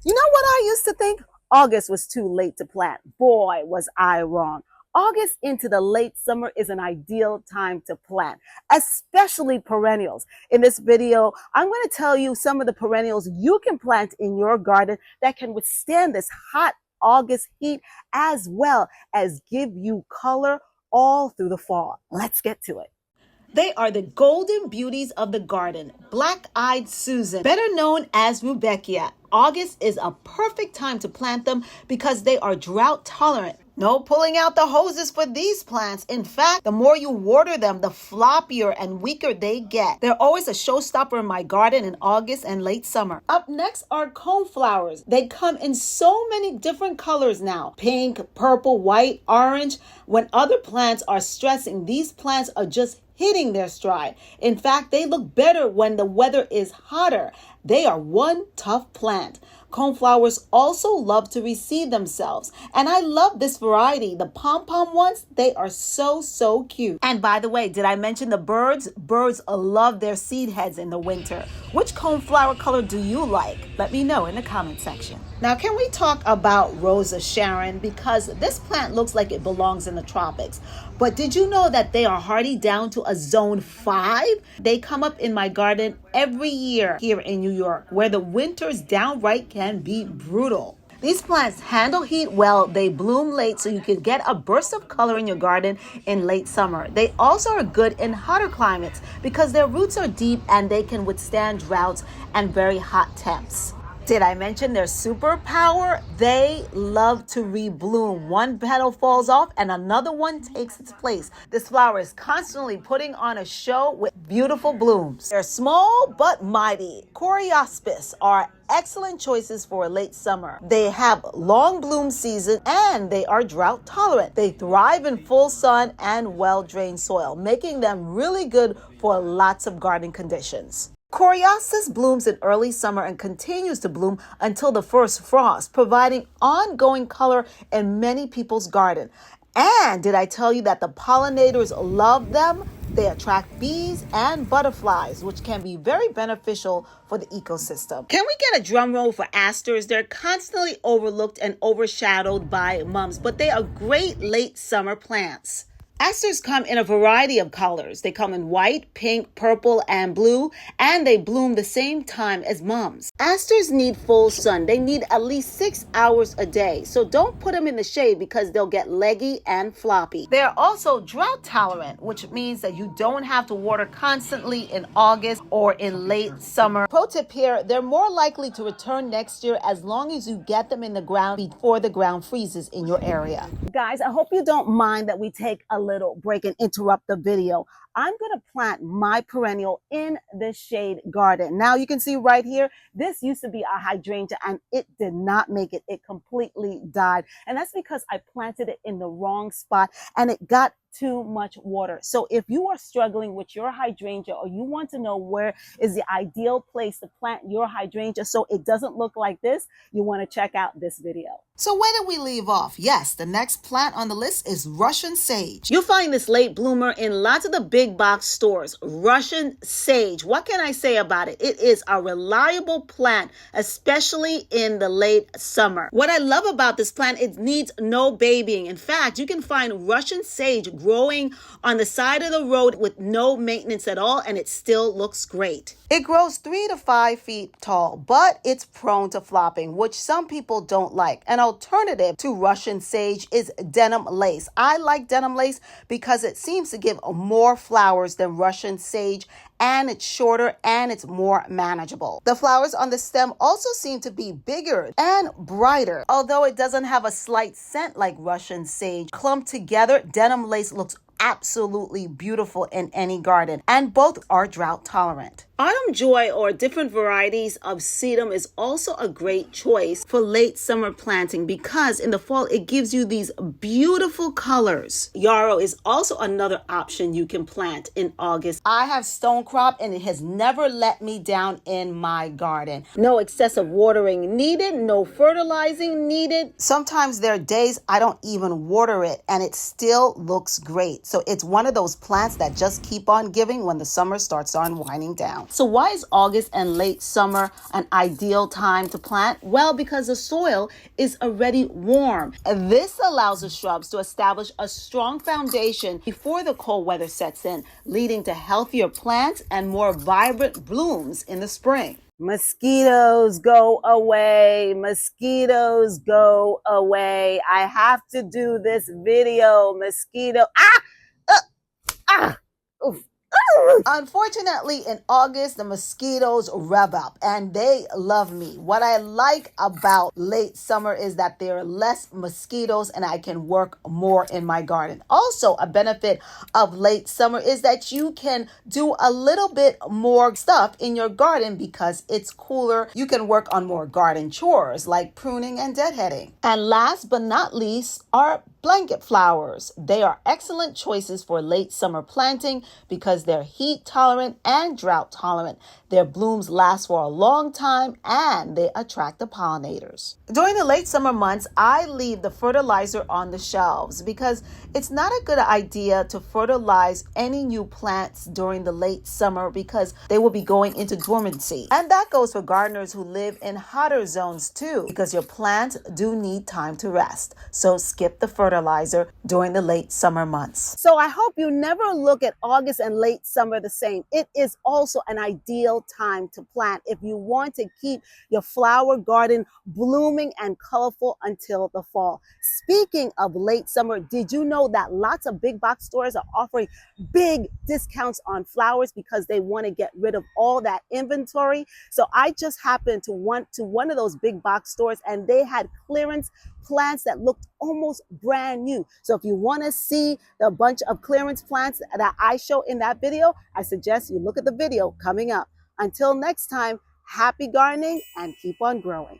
You know what I used to think? August was too late to plant. Boy, was I wrong. August into the late summer is an ideal time to plant, especially perennials. In this video, I'm going to tell you some of the perennials you can plant in your garden that can withstand this hot August heat, as well as give you color all through the fall. Let's get to it. They are the golden beauties of the garden, black-eyed Susan, better known as Rudbeckia. August is a perfect time to plant them because they are drought tolerant. No pulling out the hoses for these plants. In fact, the more you water them, the floppier and weaker they get. They're always a showstopper in my garden in August and late summer. Up next are coneflowers. They come in so many different colors now. Pink, purple, white, orange. When other plants are stressing, these plants are just hitting their stride. In fact, they look better when the weather is hotter. They are one tough plant. Coneflowers also love to reseed themselves. And I love this variety. The pom-pom ones, they are so cute. And by the way, did I mention the birds? Birds love their seed heads in the winter. Which coneflower color do you like? Let me know in the comment section. Now, can we talk about Rosa Sharon? Because this plant looks like it belongs in the tropics. But did you know that they are hardy down to a zone 5? They come up in my garden every year here in New York, where the winters downright can be brutal. These plants handle heat well. They bloom late so you can get a burst of color in your garden in late summer. They also are good in hotter climates because their roots are deep and they can withstand droughts and very hot temps. Did I mention their superpower? They love to rebloom. One petal falls off and another one takes its place. This flower is constantly putting on a show with beautiful blooms. They're small but mighty. Coreopsis are excellent choices for late summer. They have long bloom season and they are drought tolerant. They thrive in full sun and well-drained soil, making them really good for lots of garden conditions. Coreopsis blooms in early summer and continues to bloom until the first frost, providing ongoing color in many people's garden. And did I tell you that the pollinators love them? They attract bees and butterflies, which can be very beneficial for the ecosystem. Can we get a drum roll for asters? They're constantly overlooked and overshadowed by mums, but they are great late summer plants. Asters come in a variety of colors. They come in white, pink, purple, and blue, and they bloom the same time as mums. Asters need full sun. They need at least 6 hours a day, so don't put them in the shade because they'll get leggy and floppy. They are also drought tolerant, which means that you don't have to water constantly in August or in late summer. Pro tip here, they're more likely to return next year as long as you get them in the ground before the ground freezes in your area. Guys, I hope you don't mind that we take a little break and interrupt the video. I'm going to plant my perennial in the shade garden. Now you can see right here, this used to be a hydrangea and it did not make it. It completely died. And that's because I planted it in the wrong spot and it got too much water. So if you are struggling with your hydrangea or you want to know where is the ideal place to plant your hydrangea so it doesn't look like this, you want to check out this video. So where did we leave off? Yes, the next plant on the list is Russian sage. You'll find this late bloomer in lots of the big box stores. Russian sage. What can I say about it? It is a reliable plant, especially in the late summer. What I love about this plant, it needs no babying. In fact, you can find Russian sage growing on the side of the road with no maintenance at all, and it still looks great. It grows 3 to 5 feet tall, but it's prone to flopping, which some people don't like. An alternative to Russian sage is denim lace. I like denim lace because it seems to give more flowers than Russian sage, and it's shorter and it's more manageable. The flowers on the stem also seem to be bigger and brighter. Although it doesn't have a slight scent like Russian sage, clumped together, denim lace looks absolutely beautiful in any garden, and both are drought tolerant. Autumn Joy or different varieties of Sedum is also a great choice for late summer planting because in the fall it gives you these beautiful colors. Yarrow is also another option you can plant in August. I have stonecrop and it has never let me down in my garden. No excessive watering needed, no fertilizing needed. Sometimes there are days I don't even water it and it still looks great. So it's one of those plants that just keep on giving when the summer starts unwinding down. So why is August and late summer an ideal time to plant? Well, because the soil is already warm. This allows the shrubs to establish a strong foundation before the cold weather sets in, leading to healthier plants and more vibrant blooms in the spring. Mosquitoes go away. Mosquitoes go away. I have to do this video. Mosquito. Oof. Unfortunately, in August, the mosquitoes rev up and they love me. What I like about late summer is that there are less mosquitoes and I can work more in my garden. Also, a benefit of late summer is that you can do a little bit more stuff in your garden because it's cooler. You can work on more garden chores like pruning and deadheading. And last but not least are blanket flowers. They are excellent choices for late summer planting because they're heat tolerant and drought tolerant. Their blooms last for a long time and they attract the pollinators. During the late summer months, I leave the fertilizer on the shelves because it's not a good idea to fertilize any new plants during the late summer because they will be going into dormancy. And that goes for gardeners who live in hotter zones too, because your plants do need time to rest. So skip the fertilizer during the late summer months. So I hope you never look at August and late summer the same. It is also an ideal time to plant if you want to keep your flower garden blooming and colorful until the fall. Speaking of late summer, did you know that lots of big box stores are offering big discounts on flowers because they want to get rid of all that inventory? So I just happened to one of those big box stores and they had clearance plants that looked almost brand new. So if you want to see the bunch of clearance plants that I show in that video, I suggest you look at the video coming up. Until next time, happy gardening and keep on growing.